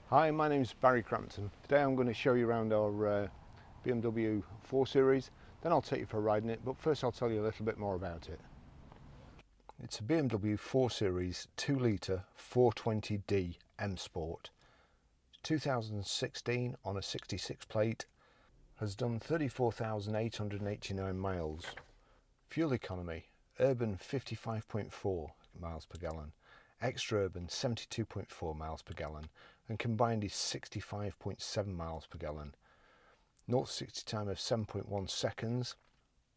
Hi, my name's Barry Crampton. Today I'm going to show you around our BMW 4 Series, then I'll take you for a ride in it, but first I'll tell you a little bit more about it. It's a BMW 4 Series 2 litre 420D M Sport. 2016 on a 66 plate, has done 34,889 miles. Fuel economy, urban 55.4 miles per gallon, extra urban 72.4 miles per gallon, and combined is 65.7 miles per gallon. 0 to 60 time of 7.1 seconds,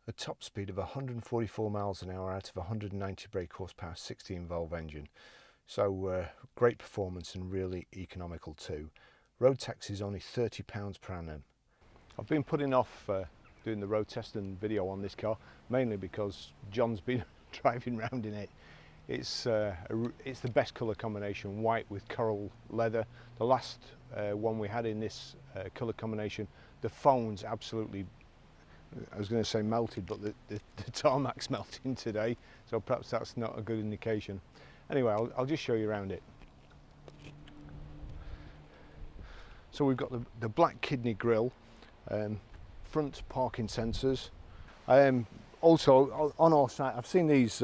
a top speed of 144 miles an hour out of 190 brake horsepower 16 valve engine. So great performance and really economical too. Road tax is only £30 per annum. I've been putting off doing the road test and video on this car mainly because John's been driving around in it. It's the best colour combination, white with coral leather. The last one we had in this colour combination, the phone's absolutely, I was going to say melted, but the tarmac's melting today, so perhaps that's not a good indication. Anyway, I'll just show you around it. So we've got the black kidney grille, front parking sensors. Also on our site, I've seen these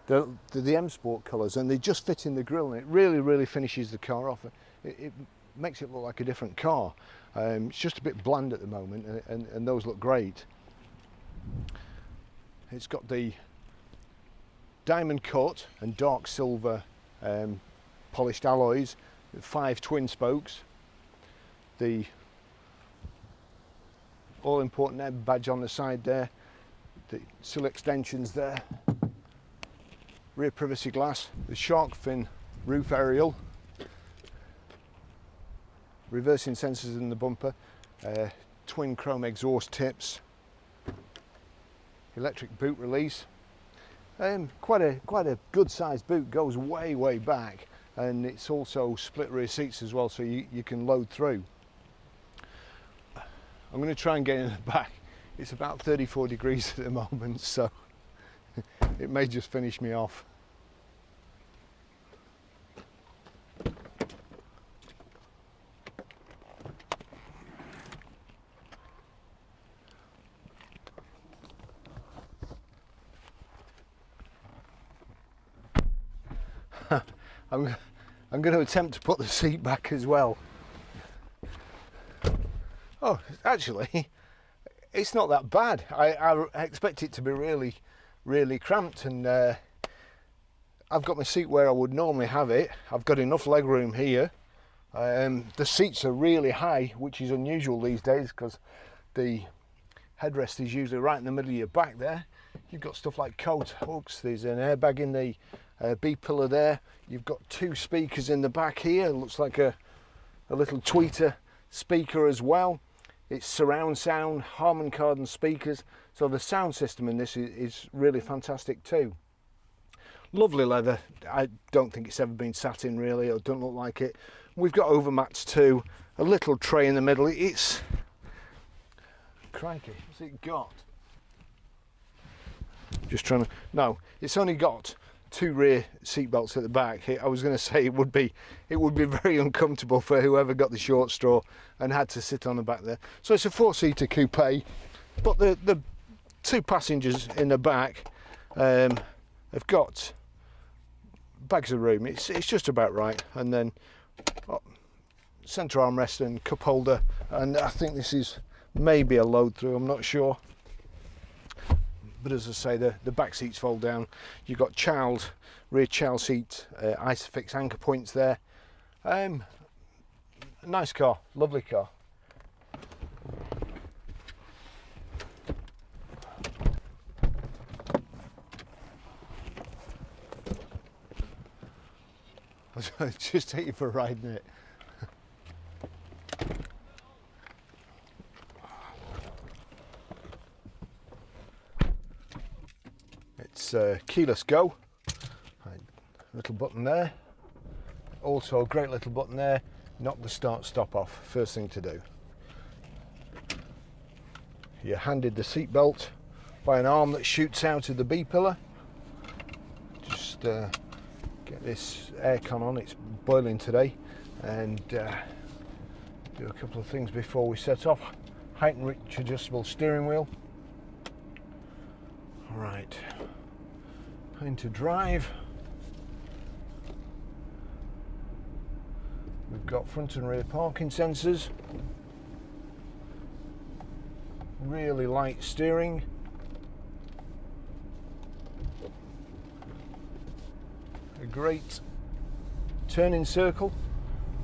the M Sport colours, and they just fit in the grille, and it really finishes the car off. It makes it look like a different car. It's just a bit bland at the moment, and those look great. It's got the diamond cut and dark silver polished alloys, 5 twin spokes, the all important air badge on the side there, the sill extensions there, rear privacy glass, the shark fin roof aerial, reversing sensors in the bumper, twin chrome exhaust tips, electric boot release. Quite a good sized boot, goes way back, and it's also split rear seats as well, so you can load through. I'm going to try and get in the back. It's about 34 degrees at the moment, so it may just finish me off. I'm going to attempt to put the seat back as well. Oh, actually, it's not that bad. I expect it to be really cramped, and I've got my seat where I would normally have it. I've got enough leg room here. The seats are really high, which is unusual these days because the headrest is usually right in the middle of your back there. You've got stuff like coat hooks, there's an airbag in the B pillar there. You've got 2 speakers in the back here, looks like a little tweeter speaker as well. It's surround sound, Harman Kardon speakers, so the sound system in this is really fantastic too. Lovely leather. I don't think it's ever been sat in really, or don't look like it. We've got overmats too, a little tray in the middle. It's crikey, what's it got? Just trying to, no, it's only got 2 rear seat belts at the back. I was going to say it would be very uncomfortable for whoever got the short straw and had to sit on the back there. So it's a 4-seater coupe, but the 2 passengers in the back have got bags of room. It's just about right, and then centre armrest and cup holder, and I think this is maybe a load through, I'm not sure. But as I say, the back seats fold down. You've got rear child seat, Isofix anchor points there. Nice car, lovely car. I'll just take you for a ride in it. It's keyless go, little button there, also a great little button there, knock the start stop off, first thing to do. You're handed the seat belt by an arm that shoots out of the B pillar. Just get this aircon on, it's boiling today. and do a couple of things before we set off. Height and reach adjustable steering wheel. Right, into drive. We've got front and rear parking sensors. Really light steering. A great turning circle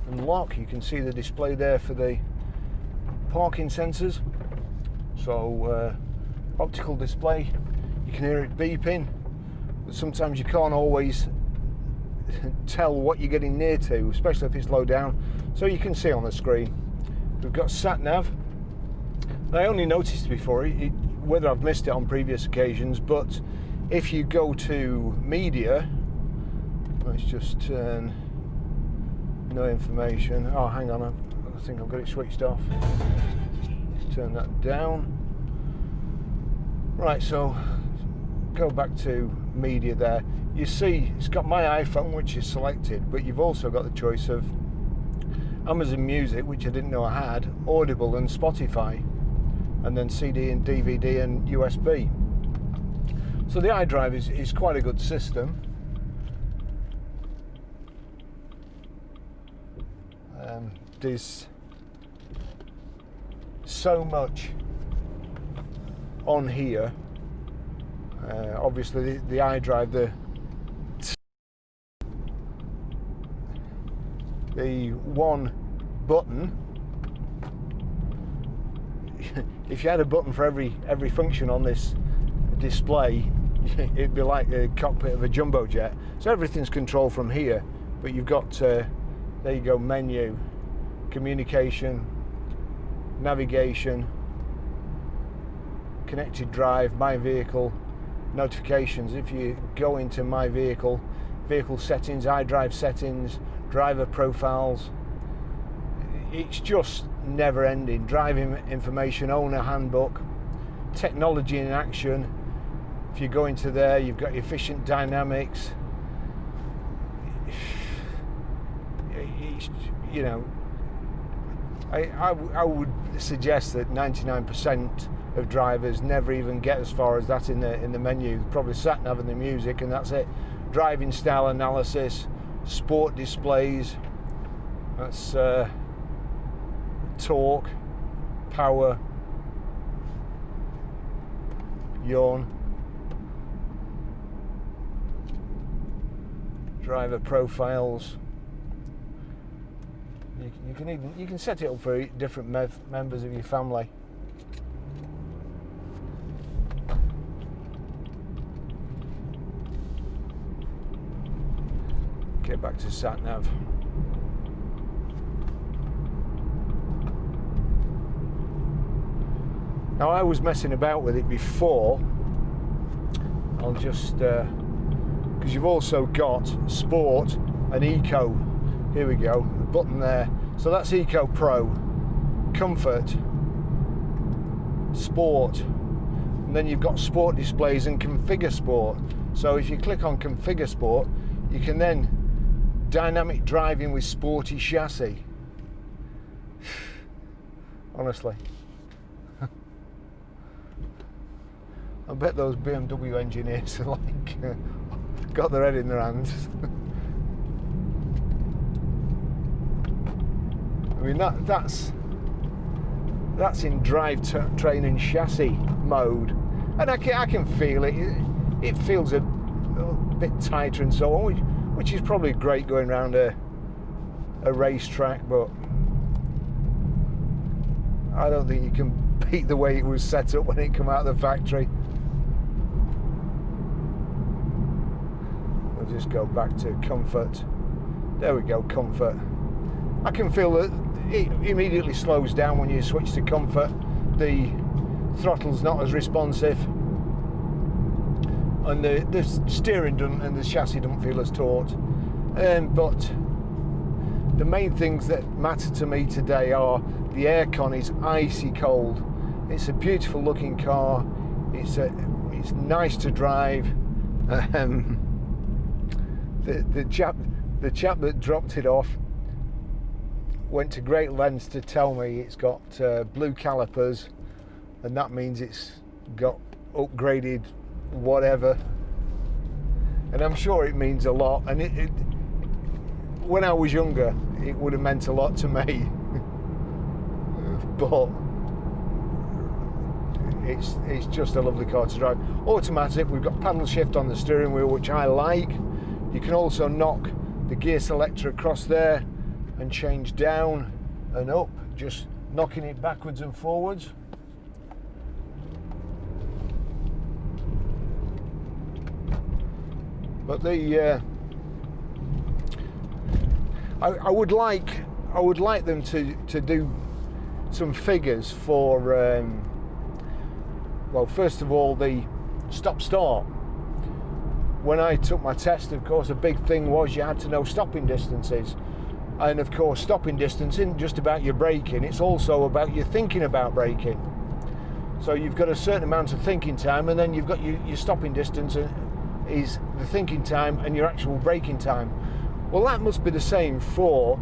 and lock. You can see the display there for the parking sensors. So optical display. You can hear it beeping, but sometimes you can't always tell what you're getting near to, especially if it's low down. So you can see on the screen. We've got sat nav. I only noticed before whether I've missed it on previous occasions, but if you go to media, let's just turn no information. Oh, hang on, I think I've got it switched off. Let's turn that down. Right, so go back to media there. You see it's got my iPhone, which is selected, but you've also got the choice of Amazon Music, which I didn't know I had, Audible and Spotify, and then CD and DVD and USB. So the iDrive is quite a good system. There's so much on here. Obviously the iDrive, the one button, if you had a button for every function on this display, it'd be like the cockpit of a jumbo jet. So everything's controlled from here, but you've got there you go, menu, communication, navigation, connected drive, my vehicle, notifications. If you go into my vehicle, vehicle settings, iDrive settings, driver profiles, it's just never ending. Driving information, owner handbook, technology in action. If you go into there, you've got efficient dynamics. It's, you know, I would suggest that 99% of drivers never even get as far as that in the menu. Probably sat nav and the music, and that's it. Driving style analysis, sport displays, that's torque, power, yawn, driver profiles. You can set it up for different members of your family. Get back to sat nav. Now I was messing about with it before. I'll just because you've also got sport and eco. Here we go, the button there. So that's Eco Pro, Comfort, Sport, and then you've got sport displays and Configure Sport. So if you click on Configure Sport, you can then dynamic driving with sporty chassis. Honestly. I bet those BMW engineers are like, got their head in their hands. I mean that's in drivetrain and chassis mode, and I can feel it. It feels a bit tighter and so on, which is probably great going around a racetrack. But I don't think you can beat the way it was set up when it came out of the factory. We'll just go back to comfort. There we go, comfort. I can feel that it immediately slows down when you switch to comfort. The throttle's not as responsive, and the steering doesn't, and the chassis doesn't feel as taut. But the main things that matter to me today are the aircon is icy cold. It's a beautiful looking car. It's nice to drive. The chap that dropped it off went to great lengths to tell me it's got blue calipers, and that means it's got upgraded whatever, and I'm sure it means a lot, and it when I was younger it would have meant a lot to me but it's just a lovely car to drive. Automatic, we've got paddle shift on the steering wheel, which I like. You can also knock the gear selector across there and change down and up, just knocking it backwards and forwards. But the I would like them to do some figures for well, first of all, the stop-start. When I took my test, of course, a big thing was you had to know stopping distances. And of course, stopping distance isn't just about your braking, it's also about your thinking about braking. So you've got a certain amount of thinking time, and then you've got your stopping distance is the thinking time and your actual braking time. Well, that must be the same for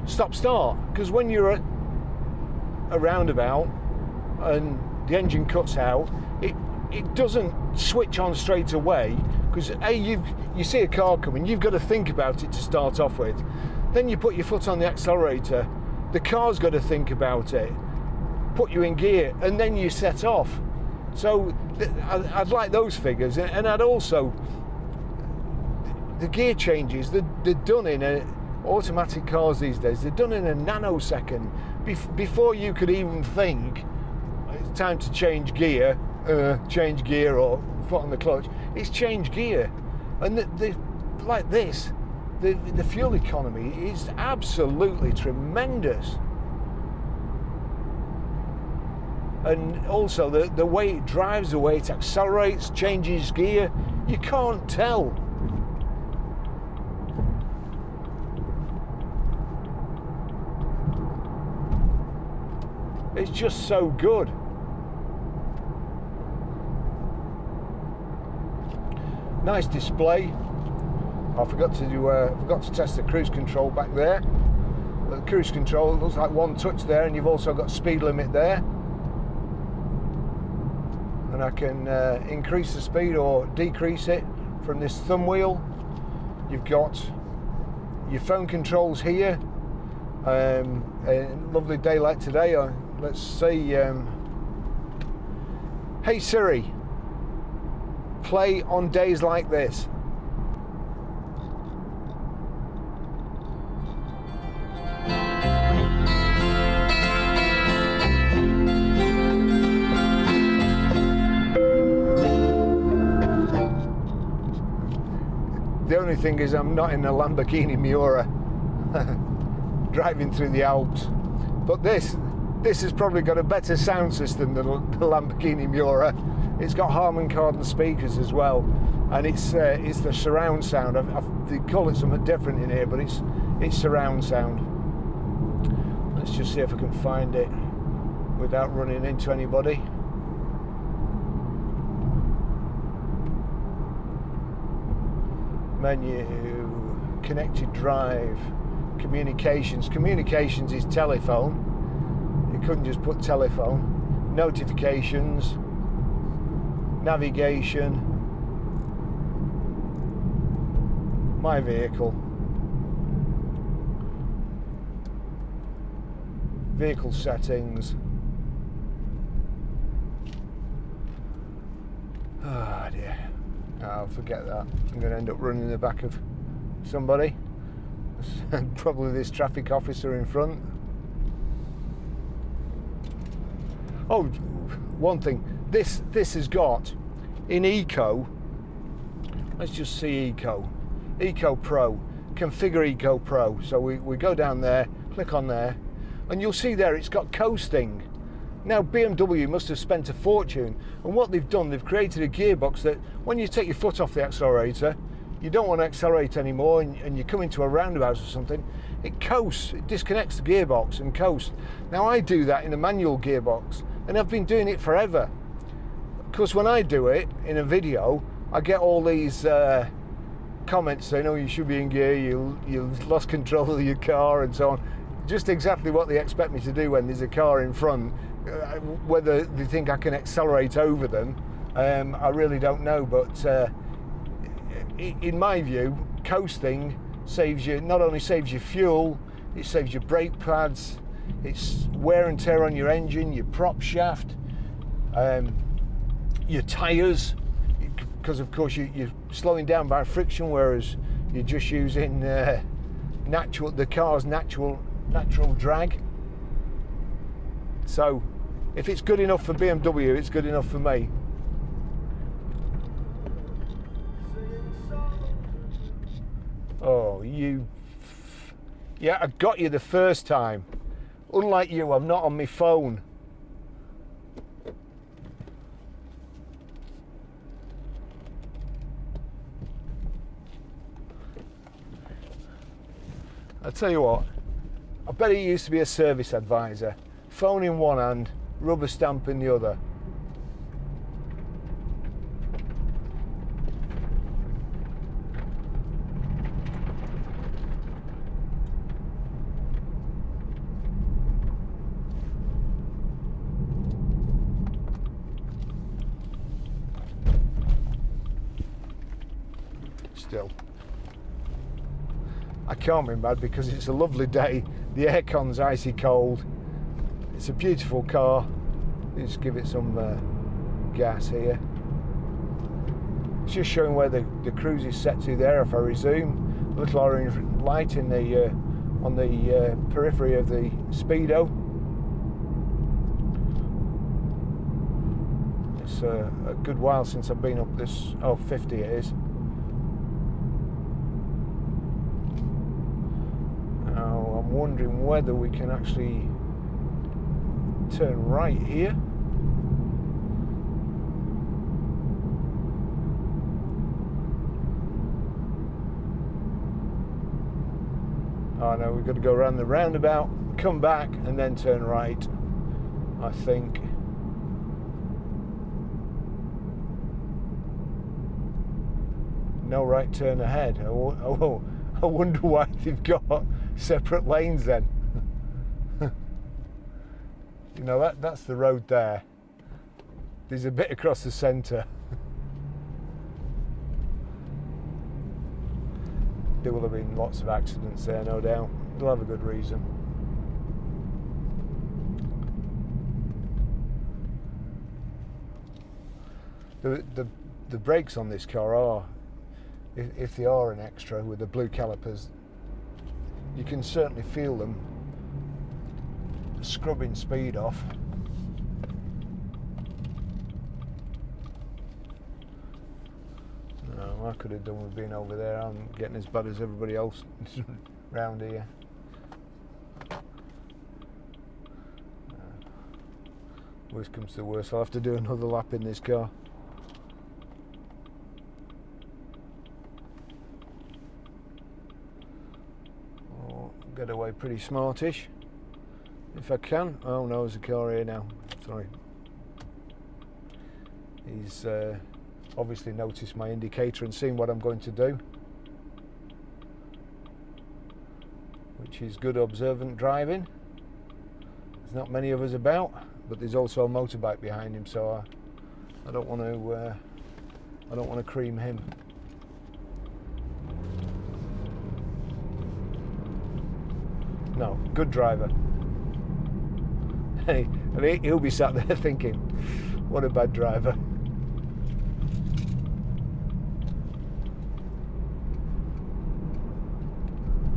stop-start, because when you're at a roundabout and the engine cuts out, it doesn't switch on straight away, because you see a car coming, you've got to think about it to start off with. Then you put your foot on the accelerator, the car's got to think about it, put you in gear, and then you set off. So I'd like those figures, and I'd also, the gear changes, they're done in automatic cars these days, they're done in a nanosecond. Before you could even think it's time to change gear or foot on the clutch, it's change gear. And like this, the fuel economy is absolutely tremendous. And also the way it drives, the way it accelerates, changes gear, you can't tell. It's just so good. Nice display. I forgot to test the cruise control back there. The cruise control looks like one touch there, and you've also got speed limit there. And I can increase the speed or decrease it from this thumb wheel. You've got your phone controls here. A lovely day like today. Let's see. Hey Siri, play On Days Like This. The only thing is I'm not in a Lamborghini Miura driving through the Alps, but this has probably got a better sound system than the Lamborghini Miura. It's got Harman Kardon speakers as well, and it's the surround sound. They call it something different in here, but it's surround sound. Let's just see if I can find it without running into anybody. Menu, connected drive, communications. Communications is telephone. You couldn't just put telephone. Notifications, navigation, my vehicle, vehicle settings. Oh dear. I'll forget that. I'm going to end up running in the back of somebody. Probably this traffic officer in front. Oh, one thing. This has got in Eco. Let's just see Eco Pro. Configure Eco Pro. So we go down there, click on there, and you'll see there it's got coasting. Now BMW must have spent a fortune, and what they've done, they've created a gearbox that when you take your foot off the accelerator, you don't want to accelerate anymore, and you come into a roundabout or something, it coasts, it disconnects the gearbox and coasts. Now I do that in a manual gearbox, and I've been doing it forever. Because when I do it in a video, I get all these comments saying, oh, you should be in gear, you've lost control of your car and so on. Just exactly what they expect me to do when there's a car in front. Whether they think I can accelerate over them, I really don't know, but in my view, coasting saves you, not only saves you fuel, it saves your brake pads, it's wear and tear on your engine, your prop shaft, your tyres, because of course you're slowing down by friction, whereas you're just using the car's natural drag. So if it's good enough for BMW, it's good enough for me. Oh, yeah, I got you the first time. Unlike you, I'm not on my phone. I'll tell you what, I bet he used to be a service advisor. Phone in one hand, rubber stamp in the other. Still, I can't be mad because it's a lovely day. The aircon's icy cold. It's a beautiful car. Let's give it some gas here. It's just showing where the cruise is set to there. If I resume, a little orange light in the on the periphery of the speedo. It's a good while since I've been up this. 50 it is. I'm wondering whether we can actually turn right here. Oh no, we've got to go around the roundabout, come back and then turn right, I think. No right turn ahead. Oh, I wonder why they've got separate lanes then. You know, that's the road there. There's a bit across the centre. There will have been lots of accidents there, no doubt. They'll have a good reason. The brakes on this car are, if they are an extra with the blue calipers, you can certainly feel them scrubbing speed off. No, I could have done with being over there. I'm getting as bad as everybody else round here. Worst comes to worst, I'll have to do another lap in this car. Get away pretty smartish if I can. Oh no, there's a car here now. Sorry. He's obviously noticed my indicator and seen what I'm going to do, which is good observant driving. There's not many of us about, but there's also a motorbike behind him, so I don't want to cream him. No, good driver. Hey, he'll be sat there thinking, what a bad driver.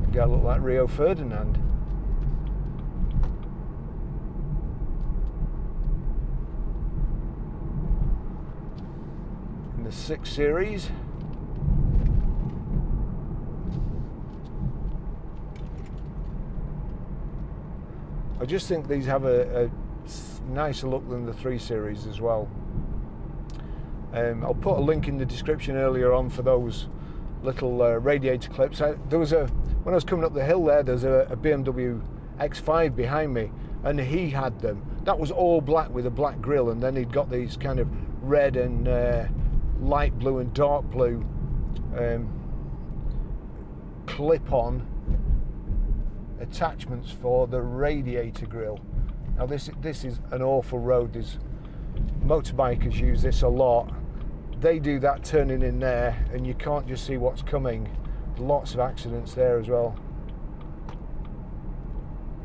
The guy looked like Rio Ferdinand. In the 6 Series. I just think these have a nicer look than the 3 Series as well. I'll put a link in the description earlier on for those little radiator clips. When I was coming up the hill there's a BMW X5 behind me, and he had them. That was all black with a black grille, and then he'd got these kind of red and light blue and dark blue clip-on attachments for the radiator grille. Now this is an awful road. There's motorbikers use this a lot. They do that turning in there and you can't just see what's coming. Lots of accidents there as well.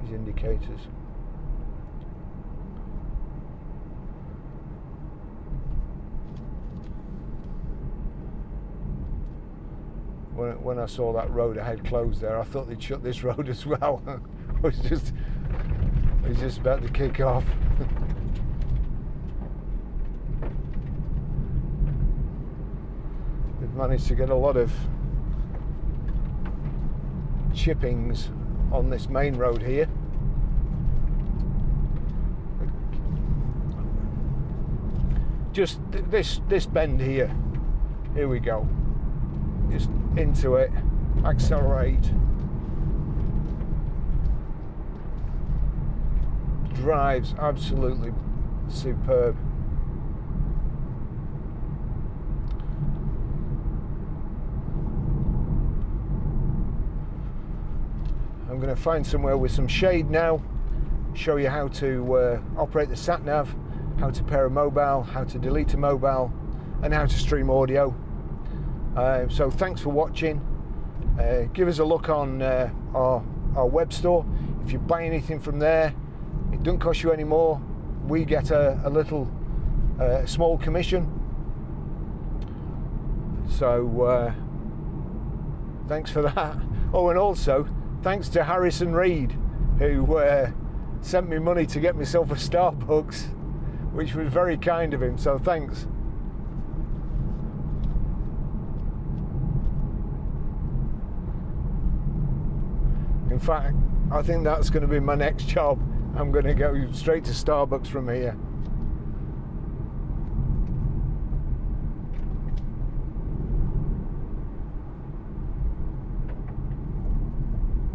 These indicators. When I saw that road ahead closed there, I thought they'd shut this road as well. It was just about to kick off. They've managed to get a lot of chippings on this main road here. Just this bend here. Here we go. Just into it, accelerate, drives absolutely superb. I'm going to find somewhere with some shade now, show you how to operate the sat nav, how to pair a mobile, how to delete a mobile, and how to stream audio. So thanks for watching. Give us a look on our web store. If you buy anything from there, it doesn't cost you any more. We get a little small commission. So thanks for that. Oh, and also thanks to Harrison Reed, who sent me money to get myself a Starbucks, which was very kind of him. So thanks. In fact, I think that's going to be my next job. I'm going to go straight to Starbucks from here.